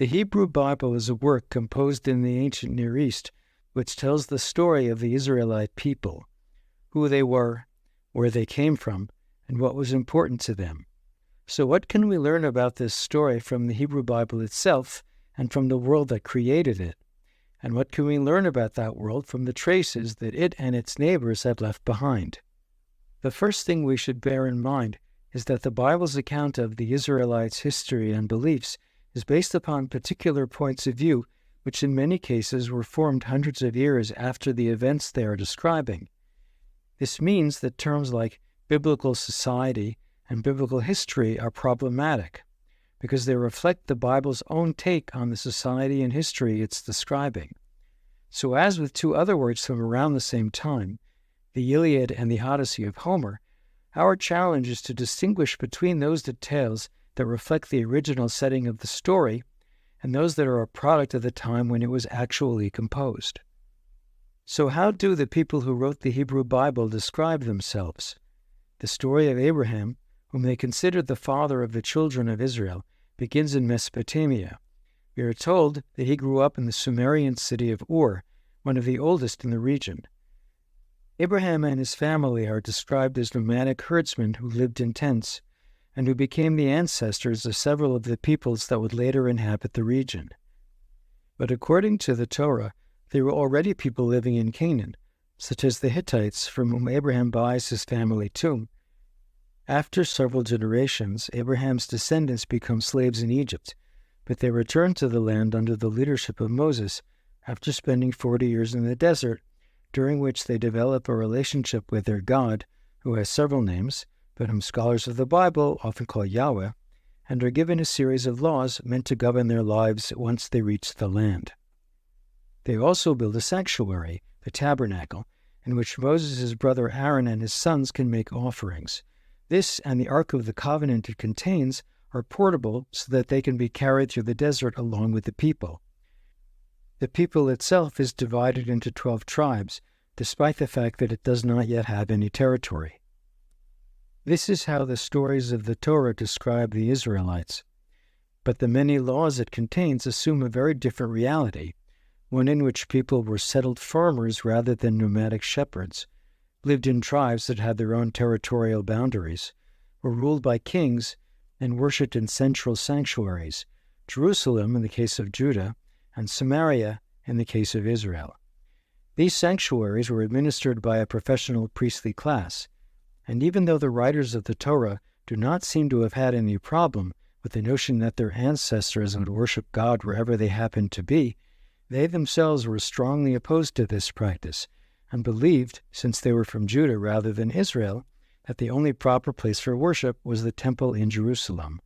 The Hebrew Bible is a work composed in the ancient Near East, which tells the story of the Israelite people, who they were, where they came from, and what was important to them. So what can we learn about this story from the Hebrew Bible itself and from the world that created it? And what can we learn about that world from the traces that it and its neighbors had left behind? The first thing we should bear in mind is that the Bible's account of the Israelites' history and beliefs is based upon particular points of view, which in many cases were formed hundreds of years after the events they are describing. This means that terms like biblical society and biblical history are problematic, because they reflect the Bible's own take on the society and history it's describing. So as with two other works from around the same time, the Iliad and the Odyssey of Homer, our challenge is to distinguish between those details that reflect the original setting of the story and those that are a product of the time when it was actually composed. So how do the people who wrote the Hebrew Bible describe themselves? The story of Abraham, whom they considered the father of the children of Israel, begins in Mesopotamia. We are told that he grew up in the Sumerian city of Ur, one of the oldest in the region. Abraham and his family are described as nomadic herdsmen who lived in tents, and who became the ancestors of several of the peoples that would later inhabit the region. But according to the Torah, there were already people living in Canaan, such as the Hittites, from whom Abraham buys his family tomb. After several generations, Abraham's descendants become slaves in Egypt, but they return to the land under the leadership of Moses after spending 40 years in the desert, during which they develop a relationship with their God, who has several names, but whom scholars of the Bible often call Yahweh, and are given a series of laws meant to govern their lives once they reach the land. They also build a sanctuary, the tabernacle, in which Moses' brother Aaron and his sons can make offerings. This and the Ark of the Covenant it contains are portable so that they can be carried through the desert along with the people. The people itself is divided into 12 tribes, despite the fact that it does not yet have any territory. This is how the stories of the Torah describe the Israelites. But the many laws it contains assume a very different reality, one in which people were settled farmers rather than nomadic shepherds, lived in tribes that had their own territorial boundaries, were ruled by kings, and worshipped in central sanctuaries, Jerusalem in the case of Judah, and Samaria in the case of Israel. These sanctuaries were administered by a professional priestly class, and even though the writers of the Torah do not seem to have had any problem with the notion that their ancestors would worship God wherever they happened to be, they themselves were strongly opposed to this practice, and believed, since they were from Judah rather than Israel, that the only proper place for worship was the temple in Jerusalem.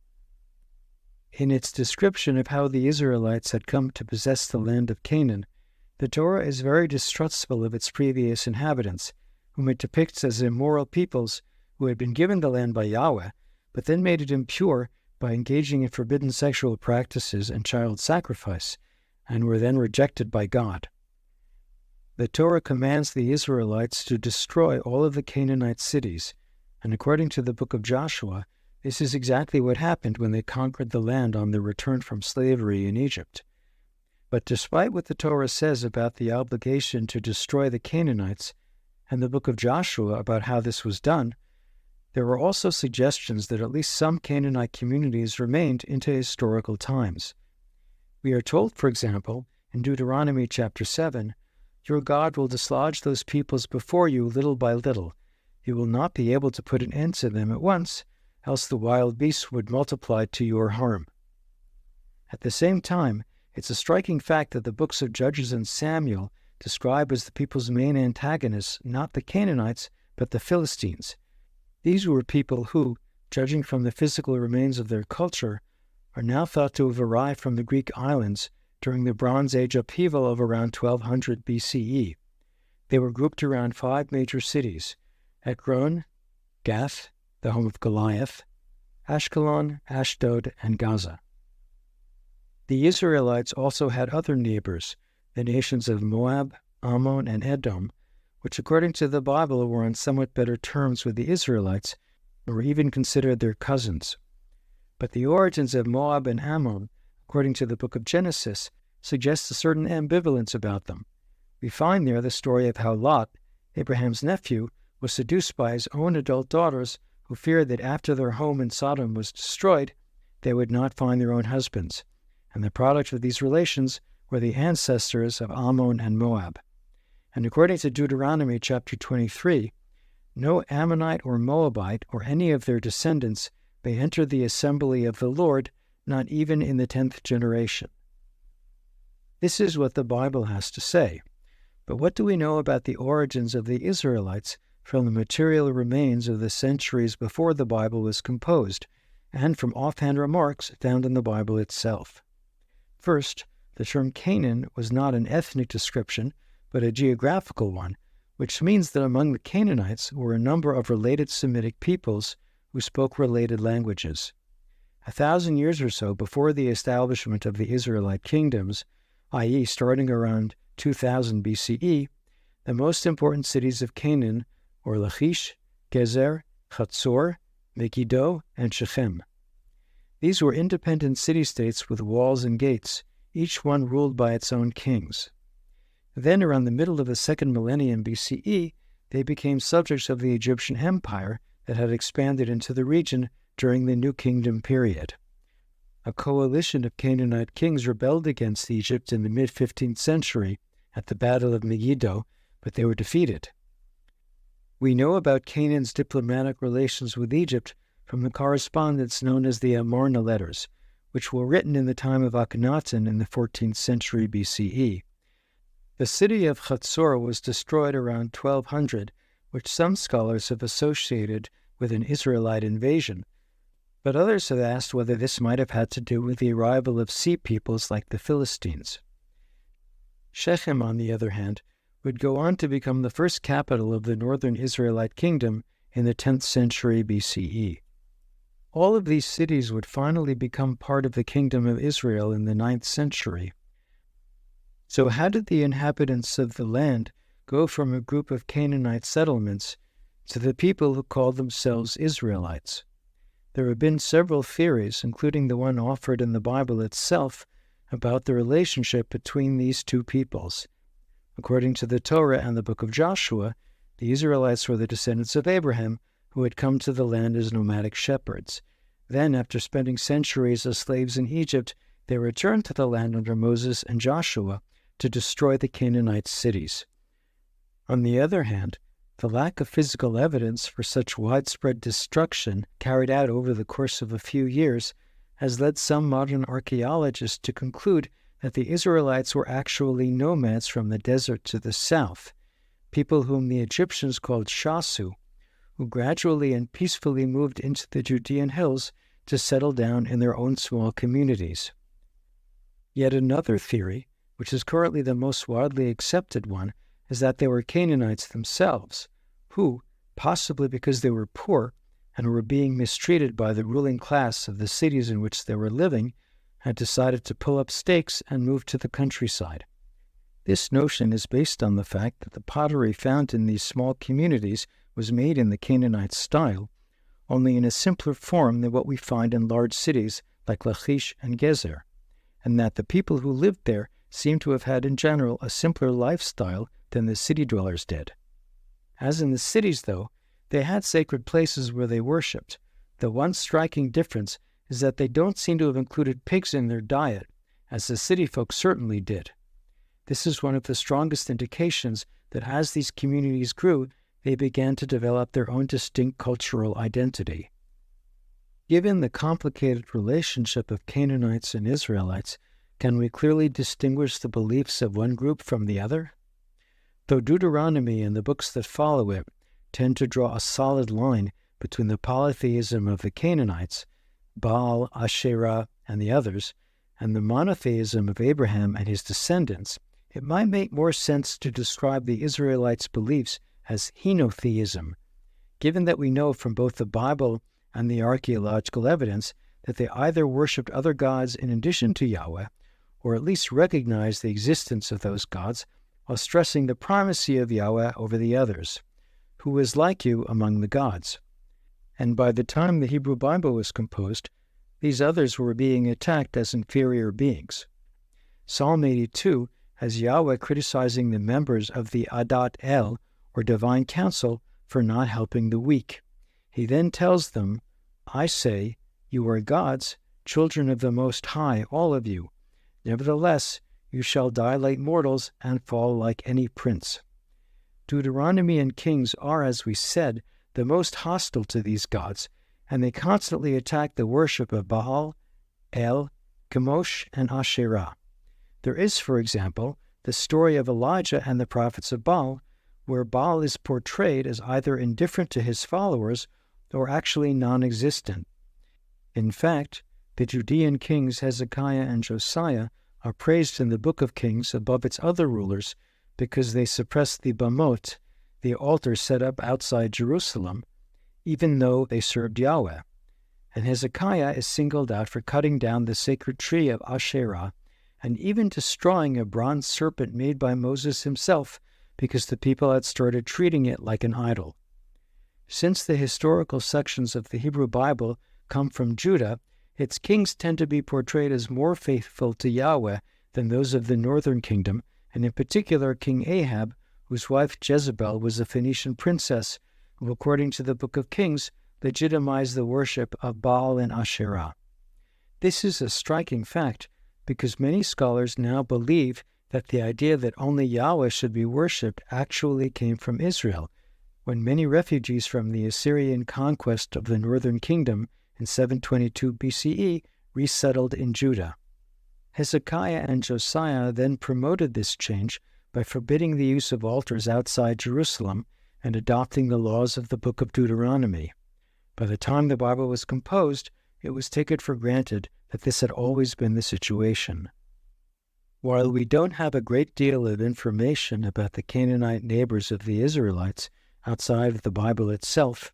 In its description of how the Israelites had come to possess the land of Canaan, the Torah is very distrustful of its previous inhabitants, whom it depicts as immoral peoples who had been given the land by Yahweh, but then made it impure by engaging in forbidden sexual practices and child sacrifice, and were then rejected by God. The Torah commands the Israelites to destroy all of the Canaanite cities, and according to the book of Joshua, this is exactly what happened when they conquered the land on their return from slavery in Egypt. But despite what the Torah says about the obligation to destroy the Canaanites, and the book of Joshua about how this was done, there were also suggestions that at least some Canaanite communities remained into historical times. We are told, for example, in Deuteronomy chapter 7, "Your God will dislodge those peoples before you little by little. You will not be able to put an end to them at once, else the wild beasts would multiply to your harm." At the same time, it's a striking fact that the books of Judges and Samuel describe as the people's main antagonists not the Canaanites, but the Philistines. These were people who, judging from the physical remains of their culture, are now thought to have arrived from the Greek islands during the Bronze Age upheaval of around 1200 BCE. They were grouped around 5 major cities: Ekron, Gath, the home of Goliath, Ashkelon, Ashdod, and Gaza. The Israelites also had other neighbors, the nations of Moab, Ammon, and Edom, which according to the Bible were on somewhat better terms with the Israelites, and were even considered their cousins. But the origins of Moab and Ammon according to the book of Genesis, suggests a certain ambivalence about them. We find there the story of how Lot, Abraham's nephew, was seduced by his own adult daughters who feared that after their home in Sodom was destroyed, they would not find their own husbands, and the product of these relations were the ancestors of Ammon and Moab. And according to Deuteronomy chapter 23, no Ammonite or Moabite or any of their descendants may enter the assembly of the Lord, not even in the 10th generation. This is what the Bible has to say. But what do we know about the origins of the Israelites from the material remains of the centuries before the Bible was composed, and from offhand remarks found in the Bible itself? First, the term Canaan was not an ethnic description, but a geographical one, which means that among the Canaanites were a number of related Semitic peoples who spoke related languages. 1,000 years or so before the establishment of the Israelite kingdoms, i.e. starting around 2000 BCE, the most important cities of Canaan were Lachish, Gezer, Chatzor, Megiddo, and Shechem. These were independent city-states with walls and gates, each one ruled by its own kings. Then, around the middle of the 2nd millennium BCE, they became subjects of the Egyptian Empire that had expanded into the region during the New Kingdom period. A coalition of Canaanite kings rebelled against Egypt in the mid-15th century at the Battle of Megiddo, but they were defeated. We know about Canaan's diplomatic relations with Egypt from the correspondence known as the Amarna letters, which were written in the time of Akhenaten in the 14th century BCE. The city of Chatzor was destroyed around 1200, which some scholars have associated with an Israelite invasion, but others have asked whether this might have had to do with the arrival of sea peoples like the Philistines. Shechem, on the other hand, would go on to become the first capital of the northern Israelite kingdom in the 10th century BCE. All of these cities would finally become part of the kingdom of Israel in the 9th century. So how did the inhabitants of the land go from a group of Canaanite settlements to the people who called themselves Israelites? There have been several theories, including the one offered in the Bible itself, about the relationship between these two peoples. According to the Torah and the book of Joshua, the Israelites were the descendants of Abraham, who had come to the land as nomadic shepherds. Then, after spending centuries as slaves in Egypt, they returned to the land under Moses and Joshua to destroy the Canaanite cities. On the other hand, the lack of physical evidence for such widespread destruction carried out over the course of a few years has led some modern archaeologists to conclude that the Israelites were actually nomads from the desert to the south, people whom the Egyptians called Shasu, who gradually and peacefully moved into the Judean hills to settle down in their own small communities. Yet another theory, which is currently the most widely accepted one, is that they were Canaanites themselves, who, possibly because they were poor and were being mistreated by the ruling class of the cities in which they were living, had decided to pull up stakes and move to the countryside. This notion is based on the fact that the pottery found in these small communities was made in the Canaanite style, only in a simpler form than what we find in large cities like Lachish and Gezer, and that the people who lived there seem to have had in general a simpler lifestyle than the city dwellers did. As in the cities, though, they had sacred places where they worshipped. The one striking difference is that they don't seem to have included pigs in their diet, as the city folk certainly did. This is one of the strongest indications that as these communities grew, they began to develop their own distinct cultural identity. Given the complicated relationship of Canaanites and Israelites, can we clearly distinguish the beliefs of one group from the other? Though Deuteronomy and the books that follow it tend to draw a solid line between the polytheism of the Canaanites, Baal, Asherah, and the others, and the monotheism of Abraham and his descendants, it might make more sense to describe the Israelites' beliefs as henotheism, given that we know from both the Bible and the archaeological evidence that they either worshipped other gods in addition to Yahweh, or at least recognized the existence of those gods while stressing the primacy of Yahweh over the others, who is like you among the gods. And by the time the Hebrew Bible was composed, these others were being attacked as inferior beings. Psalm 82 has Yahweh criticizing the members of the Adat El, or divine council, for not helping the weak. He then tells them, I say, you are gods, children of the Most High, all of you. Nevertheless, you shall die like mortals and fall like any prince. Deuteronomy and Kings are, as we said, the most hostile to these gods, and they constantly attack the worship of Baal, El, Chemosh, and Asherah. There is, for example, the story of Elijah and the prophets of Baal, where Baal is portrayed as either indifferent to his followers or actually non-existent. In fact, the Judean kings Hezekiah and Josiah are praised in the Book of Kings above its other rulers because they suppressed the Bamot, the altar set up outside Jerusalem, even though they served Yahweh. And Hezekiah is singled out for cutting down the sacred tree of Asherah and even destroying a bronze serpent made by Moses himself because the people had started treating it like an idol. Since the historical sections of the Hebrew Bible come from Judah, its kings tend to be portrayed as more faithful to Yahweh than those of the northern kingdom, and in particular King Ahab, whose wife Jezebel was a Phoenician princess, who, according to the Book of Kings, legitimized the worship of Baal and Asherah. This is a striking fact because many scholars now believe that the idea that only Yahweh should be worshipped actually came from Israel, when many refugees from the Assyrian conquest of the northern kingdom in 722 BCE resettled in Judah. Hezekiah and Josiah then promoted this change by forbidding the use of altars outside Jerusalem and adopting the laws of the Book of Deuteronomy. By the time the Bible was composed, it was taken for granted that this had always been the situation. While we don't have a great deal of information about the Canaanite neighbors of the Israelites outside of the Bible itself,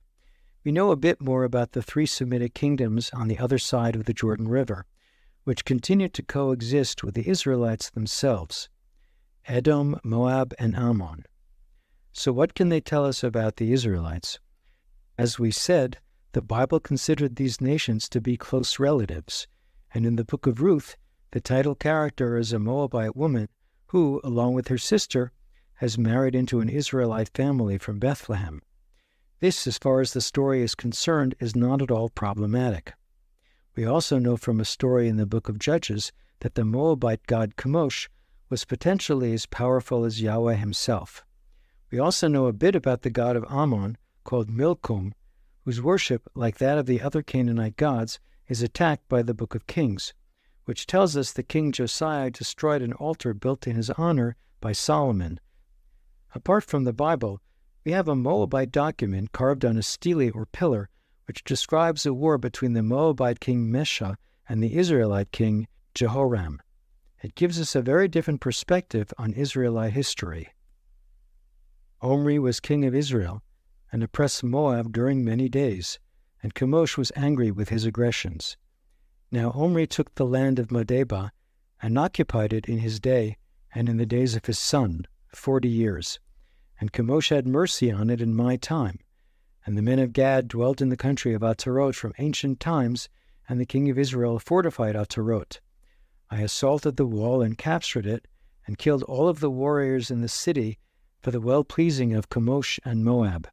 we know a bit more about the three Semitic kingdoms on the other side of the Jordan River, which continued to coexist with the Israelites themselves: Edom, Moab, and Ammon. So what can they tell us about the Israelites? As we said, the Bible considered these nations to be close relatives, and in the book of Ruth, the title character is a Moabite woman who, along with her sister, has married into an Israelite family from Bethlehem. This, as far as the story is concerned, is not at all problematic. We also know from a story in the book of Judges that the Moabite god Chemosh was potentially as powerful as Yahweh himself. We also know a bit about the god of Ammon, called Milcom, whose worship, like that of the other Canaanite gods, is attacked by the book of Kings, which tells us that King Josiah destroyed an altar built in his honor by Solomon. Apart from the Bible, we have a Moabite document carved on a stele or pillar which describes a war between the Moabite king Mesha and the Israelite king Jehoram. It gives us a very different perspective on Israelite history. Omri was king of Israel and oppressed Moab during many days, and Chemosh was angry with his aggressions. Now Omri took the land of Medeba and occupied it in his day and in the days of his son, 40 years. And Chemosh had mercy on it in my time. And the men of Gad dwelt in the country of Atarot from ancient times, and the king of Israel fortified Atarot. I assaulted the wall and captured it, and killed all of the warriors in the city for the well-pleasing of Chemosh and Moab.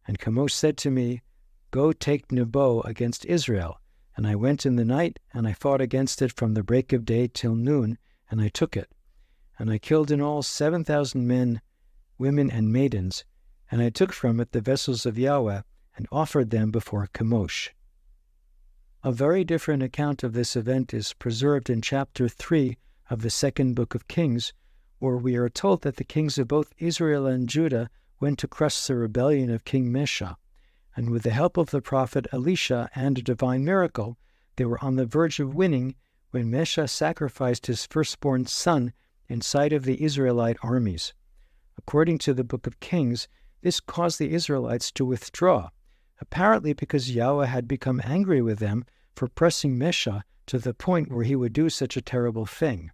And Chemosh said to me, Go take Nebo against Israel. And I went in the night, and I fought against it from the break of day till noon, and I took it. And I killed in all 7,000 men, women, and maidens, and I took from it the vessels of Yahweh, and offered them before Chemosh. A very different account of this event is preserved in chapter 3 of the second book of Kings, where we are told that the kings of both Israel and Judah went to crush the rebellion of King Mesha, and with the help of the prophet Elisha and a divine miracle, they were on the verge of winning when Mesha sacrificed his firstborn son in sight of the Israelite armies. According to the book of Kings, this caused the Israelites to withdraw, apparently because Yahweh had become angry with them for pressing Mesha to the point where he would do such a terrible thing.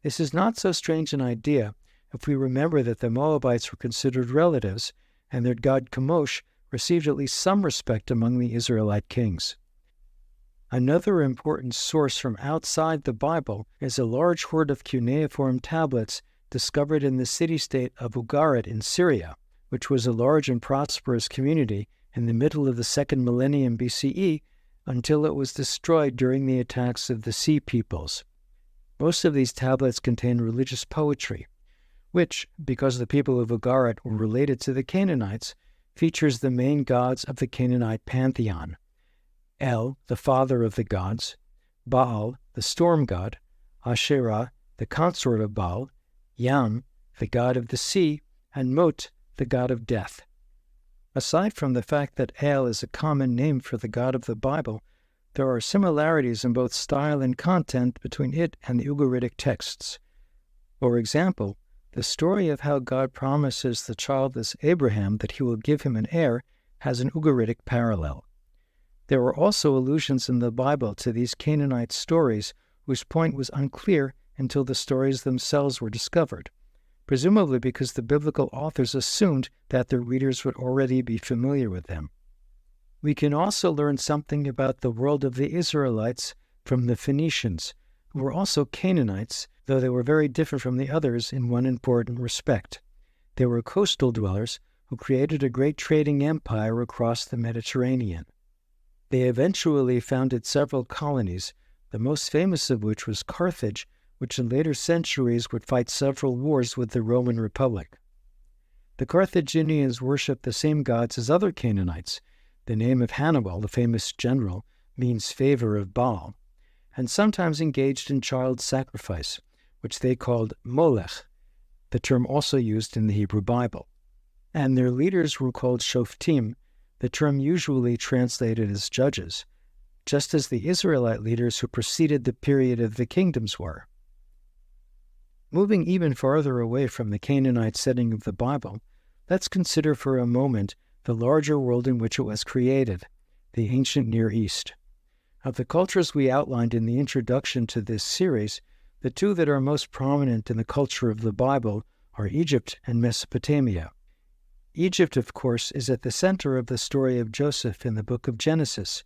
This is not so strange an idea if we remember that the Moabites were considered relatives, and their god Chemosh received at least some respect among the Israelite kings. Another important source from outside the Bible is a large hoard of cuneiform tablets discovered in the city-state of Ugarit in Syria, which was a large and prosperous community in the middle of the 2nd millennium BCE until it was destroyed during the attacks of the Sea Peoples. Most of these tablets contain religious poetry, which, because the people of Ugarit were related to the Canaanites, features the main gods of the Canaanite pantheon: El, the father of the gods; Baal, the storm god; Asherah, the consort of Baal; Yam, the god of the sea; and Mot, the god of death. Aside from the fact that El is a common name for the God of the Bible, there are similarities in both style and content between it and the Ugaritic texts. For example, the story of how God promises the childless Abraham that he will give him an heir has an Ugaritic parallel. There are also allusions in the Bible to these Canaanite stories whose point was unclear until the stories themselves were discovered, presumably because the biblical authors assumed that their readers would already be familiar with them. We can also learn something about the world of the Israelites from the Phoenicians, who were also Canaanites, though they were very different from the others in one important respect. They were coastal dwellers who created a great trading empire across the Mediterranean. They eventually founded several colonies, the most famous of which was Carthage, which in later centuries would fight several wars with the Roman Republic. The Carthaginians worshipped the same gods as other Canaanites. The name of Hannibal, the famous general, means favor of Baal, and sometimes engaged in child sacrifice, which they called Molech, the term also used in the Hebrew Bible. And their leaders were called Shoftim, the term usually translated as judges, just as the Israelite leaders who preceded the period of the kingdoms were. Moving even farther away from the Canaanite setting of the Bible, let's consider for a moment the larger world in which it was created, the ancient Near East. Of the cultures we outlined in the introduction to this series, the two that are most prominent in the culture of the Bible are Egypt and Mesopotamia. Egypt, of course, is at the center of the story of Joseph in the book of Genesis,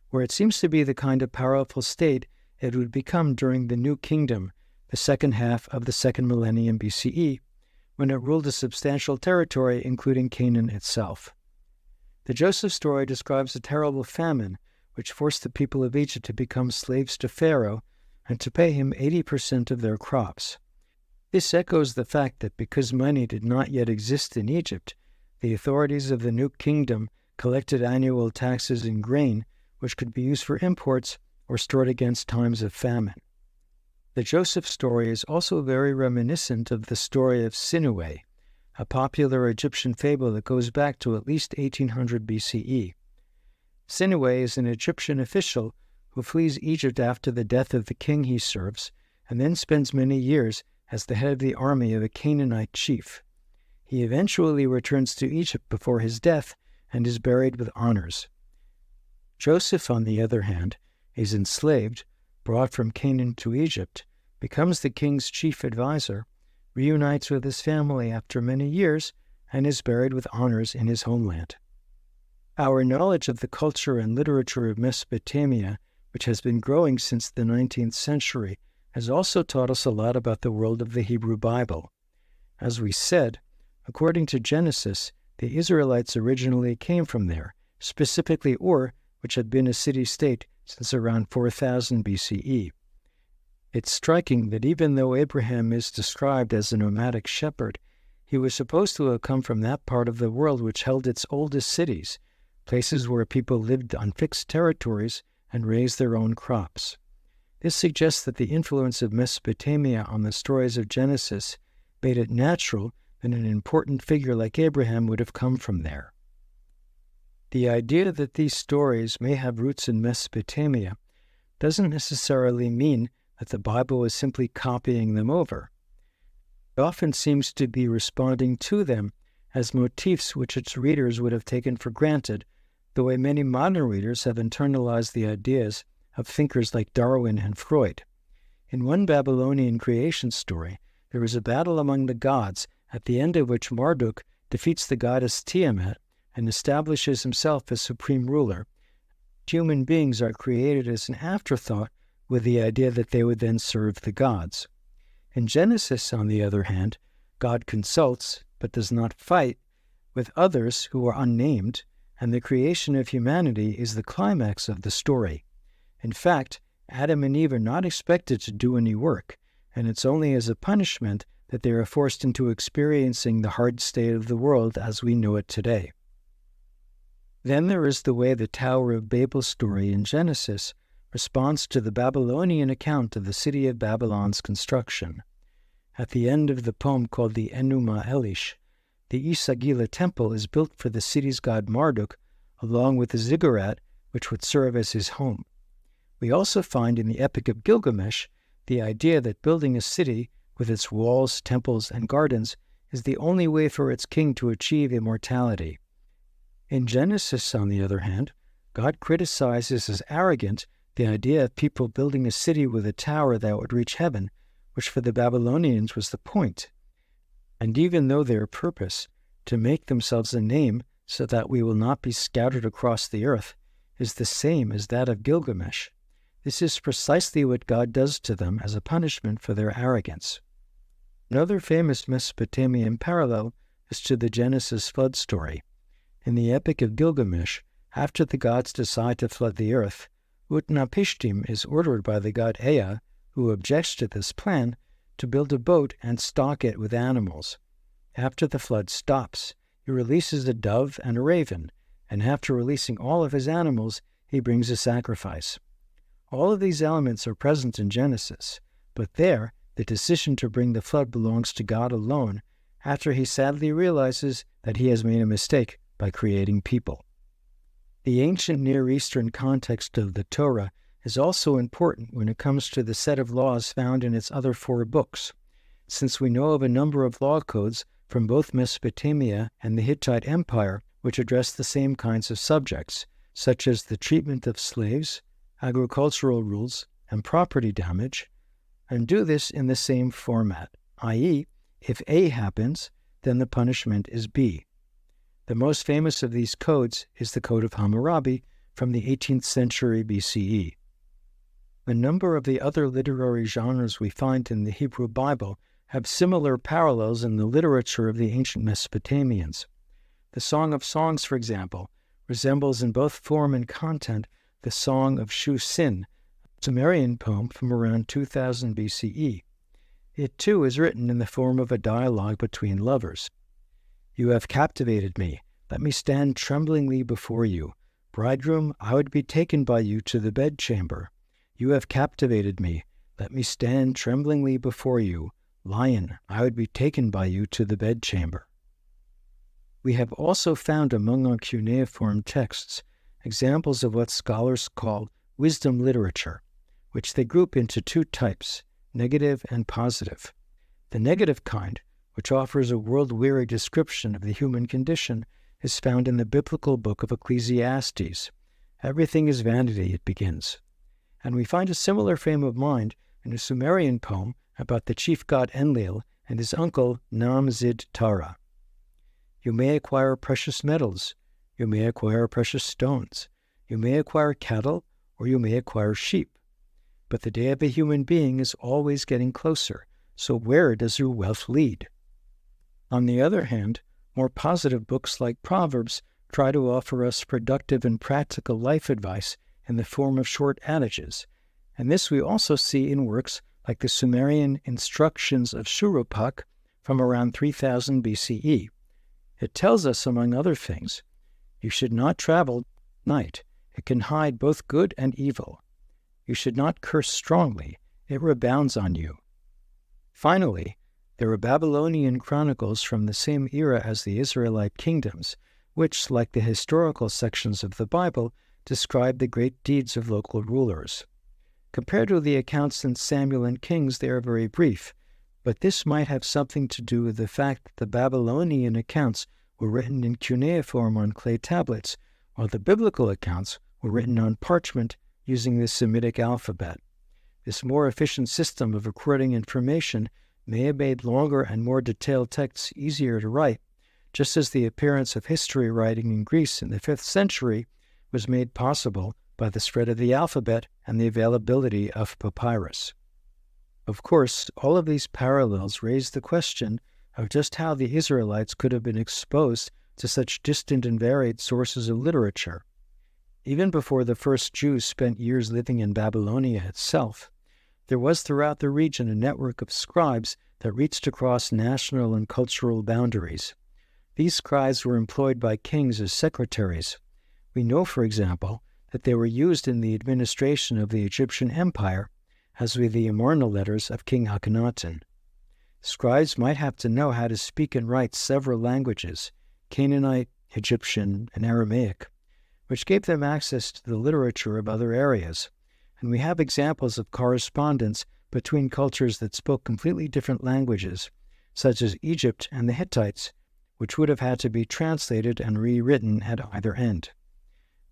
where it seems to be the kind of powerful state it would become during the New Kingdom, the second half of the 2nd millennium BCE, when it ruled a substantial territory, including Canaan itself. The Joseph story describes a terrible famine, which forced the people of Egypt to become slaves to Pharaoh and to pay him 80% of their crops. This echoes the fact that because money did not yet exist in Egypt, the authorities of the New Kingdom collected annual taxes in grain, which could be used for imports or stored against times of famine. The Joseph story is also very reminiscent of the story of Sinuhe, a popular Egyptian fable that goes back to at least 1800 BCE. Sinuhe is an Egyptian official who flees Egypt after the death of the king he serves, and then spends many years as the head of the army of a Canaanite chief. He eventually returns to Egypt before his death and is buried with honors. Joseph, on the other hand, is enslaved, brought from Canaan to Egypt, becomes the king's chief advisor, reunites with his family after many years, and is buried with honors in his homeland. Our knowledge of the culture and literature of Mesopotamia, which has been growing since the 19th century, has also taught us a lot about the world of the Hebrew Bible. As we said, according to Genesis, the Israelites originally came from there, specifically Ur, which had been a city-state since around 4000 BCE. It's striking that even though Abraham is described as a nomadic shepherd, he was supposed to have come from that part of the world which held its oldest cities, places where people lived on fixed territories and raised their own crops. This suggests that the influence of Mesopotamia on the stories of Genesis made it natural that an important figure like Abraham would have come from there. The idea that these stories may have roots in Mesopotamia doesn't necessarily mean that the Bible is simply copying them over. It often seems to be responding to them as motifs which its readers would have taken for granted, the way many modern readers have internalized the ideas of thinkers like Darwin and Freud. In one Babylonian creation story, there is a battle among the gods, at the end of which Marduk defeats the goddess Tiamat and establishes himself as supreme ruler. Human beings are created as an afterthought with the idea that they would then serve the gods. In Genesis, on the other hand, God consults, but does not fight, with others who are unnamed, and the creation of humanity is the climax of the story. In fact, Adam and Eve are not expected to do any work, and it's only as a punishment that they are forced into experiencing the hard state of the world as we know it today. Then there is the way the Tower of Babel story in Genesis responds to the Babylonian account of the city of Babylon's construction. At the end of the poem called the Enuma Elish, the Isagila temple is built for the city's god Marduk, along with the ziggurat, which would serve as his home. We also find in the Epic of Gilgamesh the idea that building a city with its walls, temples, and gardens is the only way for its king to achieve immortality. In Genesis, on the other hand, God criticizes as arrogant the idea of people building a city with a tower that would reach heaven, which for the Babylonians was the point. And even though their purpose, to make themselves a name so that we will not be scattered across the earth, is the same as that of Gilgamesh, this is precisely what God does to them as a punishment for their arrogance. Another famous Mesopotamian parallel is to the Genesis flood story. In the Epic of Gilgamesh, after the gods decide to flood the earth, Utnapishtim is ordered by the god Ea, who objects to this plan, to build a boat and stock it with animals. After the flood stops, he releases a dove and a raven, and after releasing all of his animals, he brings a sacrifice. All of these elements are present in Genesis, but there, the decision to bring the flood belongs to God alone, after he sadly realizes that he has made a mistake by creating people. The ancient Near Eastern context of the Torah is also important when it comes to the set of laws found in its other 4 books, since we know of a number of law codes from both Mesopotamia and the Hittite Empire which address the same kinds of subjects, such as the treatment of slaves, agricultural rules, and property damage, and do this in the same format, i.e., if A happens, then the punishment is B. The most famous of these codes is the Code of Hammurabi from the 18th century BCE. A number of the other literary genres we find in the Hebrew Bible have similar parallels in the literature of the ancient Mesopotamians. The Song of Songs, for example, resembles in both form and content the Song of Shu-Sin, a Sumerian poem from around 2000 BCE. It too is written in the form of a dialogue between lovers. You have captivated me. Let me stand tremblingly before you. Bridegroom, I would be taken by you to the bedchamber. You have captivated me. Let me stand tremblingly before you. Lion, I would be taken by you to the bedchamber. We have also found among our cuneiform texts examples of what scholars call wisdom literature, which they group into 2 types, negative and positive. The negative kind, which offers a world-weary description of the human condition, is found in the biblical book of Ecclesiastes. Everything is vanity, it begins. And we find a similar frame of mind in a Sumerian poem about the chief god Enlil and his uncle Nam-Zid-Tara. You may acquire precious metals, you may acquire precious stones, you may acquire cattle, or you may acquire sheep. But the day of a human being is always getting closer, so where does your wealth lead? On the other hand, more positive books like Proverbs try to offer us productive and practical life advice in the form of short adages, and this we also see in works like the Sumerian Instructions of Shurupak from around 3000 BCE. It tells us, among other things, you should not travel at night. It can hide both good and evil. You should not curse strongly. It rebounds on you. Finally, there are Babylonian chronicles from the same era as the Israelite kingdoms, which, like the historical sections of the Bible, describe the great deeds of local rulers. Compared to the accounts in Samuel and Kings, they are very brief, but this might have something to do with the fact that the Babylonian accounts were written in cuneiform on clay tablets, while the biblical accounts were written on parchment using the Semitic alphabet. This more efficient system of recording information may have made longer and more detailed texts easier to write, just as the appearance of history writing in Greece in the 5th century was made possible by by the spread of the alphabet and the availability of papyrus. Of course, all of these parallels raise the question of just how the Israelites could have been exposed to such distant and varied sources of literature. Even before the first Jews spent years living in Babylonia itself, there was throughout the region a network of scribes that reached across national and cultural boundaries. These scribes were employed by kings as secretaries. We know, for example, that they were used in the administration of the Egyptian Empire, as with the Amarna letters of King Akhenaten. Scribes might have to know how to speak and write several languages, Canaanite, Egyptian, and Aramaic, which gave them access to the literature of other areas, and we have examples of correspondence between cultures that spoke completely different languages, such as Egypt and the Hittites, which would have had to be translated and rewritten at either end.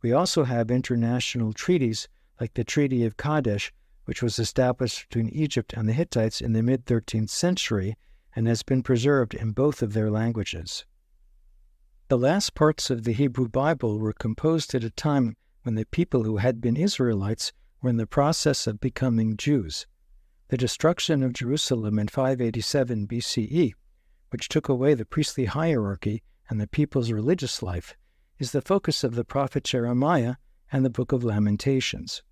We also have international treaties, like the Treaty of Kadesh, which was established between Egypt and the Hittites in the mid-13th century and has been preserved in both of their languages. The last parts of the Hebrew Bible were composed at a time when the people who had been Israelites were in the process of becoming Jews. The destruction of Jerusalem in 587 BCE, which took away the priestly hierarchy and the people's religious life, is the focus of the prophet Jeremiah and the Book of Lamentations.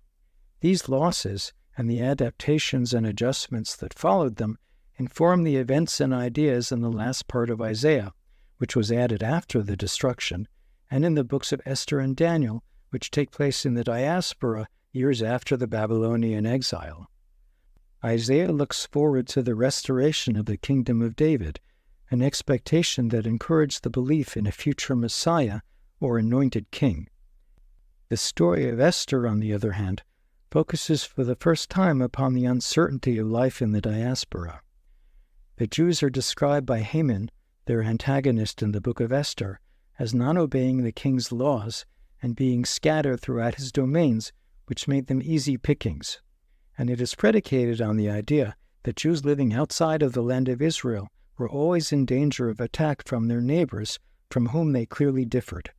These losses and the adaptations and adjustments that followed them inform the events and ideas in the last part of Isaiah, which was added after the destruction, and in the books of Esther and Daniel, which take place in the diaspora years after the Babylonian exile. Isaiah looks forward to the restoration of the kingdom of David, an expectation that encouraged the belief in a future Messiah or anointed king. The story of Esther, on the other hand, focuses for the first time upon the uncertainty of life in the diaspora. The Jews are described by Haman, their antagonist in the book of Esther, as not obeying the king's laws and being scattered throughout his domains, which made them easy pickings. And it is predicated on the idea that Jews living outside of the land of Israel were always in danger of attack from their neighbors, from whom they clearly differed.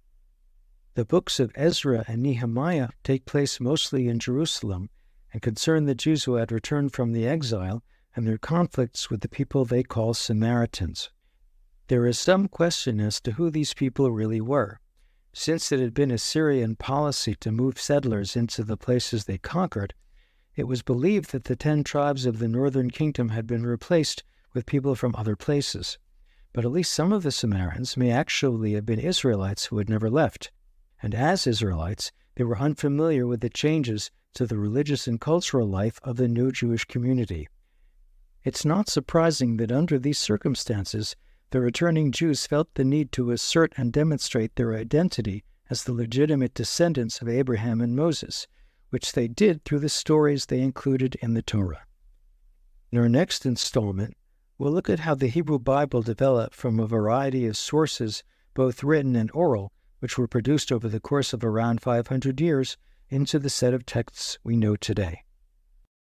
The books of Ezra and Nehemiah take place mostly in Jerusalem and concern the Jews who had returned from the exile and their conflicts with the people they call Samaritans. There is some question as to who these people really were. Since it had been Assyrian policy to move settlers into the places they conquered, it was believed that the 10 tribes of the northern kingdom had been replaced with people from other places. But at least some of the Samaritans may actually have been Israelites who had never left. And as Israelites, they were unfamiliar with the changes to the religious and cultural life of the new Jewish community. It's not surprising that under these circumstances, the returning Jews felt the need to assert and demonstrate their identity as the legitimate descendants of Abraham and Moses, which they did through the stories they included in the Torah. In our next installment, we'll look at how the Hebrew Bible developed from a variety of sources, both written and oral, which were produced over the course of around 500 years, into the set of texts we know today.